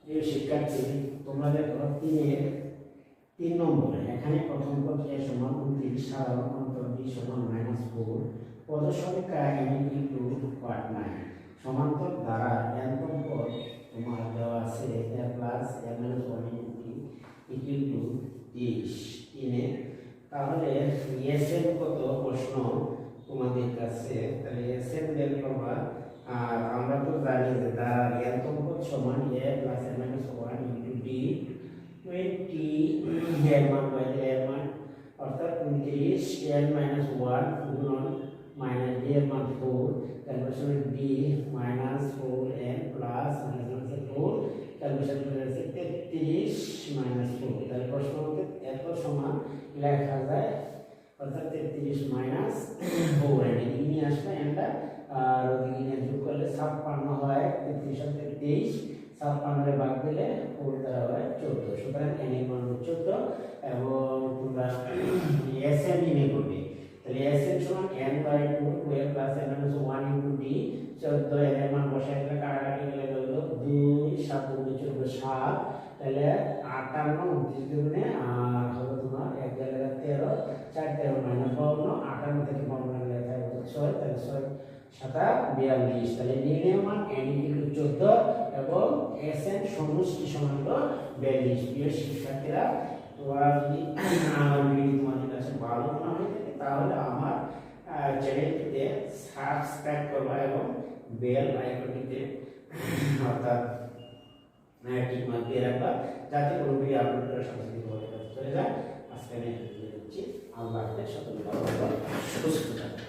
প্রিয় শিক্ষার্থী, তোমরা দেখো 3 নম্বরে এখানে প্রথম পদ a সমান 29, সাধারণ অন্তর b সমান -4, পদ সংখ্যা n ইনটু পার্ট 9, সমান্তর দ্বারা nতম পদ তোমার দেওয়া আছে a plus a minus 1 into equal to 30 ইনে। তাহলে এসএন কত প্রশ্ন তোমাদের কাছে, তাহলে এসএন বের করবা। আর আমরা তো জানি যে দ্বারা nতম পদ সমান a plus a minus 1 into d 20 এর মান বাইরে এর মান অর্থাৎ 29 n মাইনাস 1 গুণন মাইনাস d এর মান 4, calculation d minus 4n plus minus 4, calculation করে আছে 33 মাইনাস 4। তাহলে প্রশ্ন মতে এত সমান লেখা যায় অর্থাৎ 33 মাইনাস 4 এদিকে নিয়ে আসলে এটা আর ওদিকে নিয়ে যোগ করলে 56 হয়। 33 আর 23 56 এর ভাগ দিলে 4 দ্বারা হয় 14। সুতরাং n এর মান 14 এবং তোমরা sn নিয়ে করবে। তাহলে sn সমান n by 2 2a plus n minus 1 into d 14 n এর মান বসাই দিলে কাটাকাটি গেলে হলো 2 7 2 14 7। তাহলে 58 29 দুগুণে আর হলো তোমার 1 গেলে 13 4 13 মাইনাস 52 58 থেকে 52 গেলে থাকে 6। তাহলে 6 7 42। তাহলে নির্ণয় মান n ইকুয়াল টু 14 এবং sn সমষ্টি সমান হলো 42। প্রিয় শিক্ষার্থীরা, তোমরা যদি আমার ভিডিও তোমাদের কাছে ভালো মনে হয় তাহলে আমার চ্যানেলটিতে সাবস্ক্রাইব করবা এবং বেল আইকনটিতে অর্থাৎ টিক মার্ক দিয়ে রাখবা, যাতে কোনো ভিডিও আপলোড করার সাথে সাথে তোমাদের কাছে চলে যায়। আজকে আমি দিচ্ছি, আল্লাহ হাফেজ, সকলে ভালো থাকবেন, সুস্থ থাকবেন।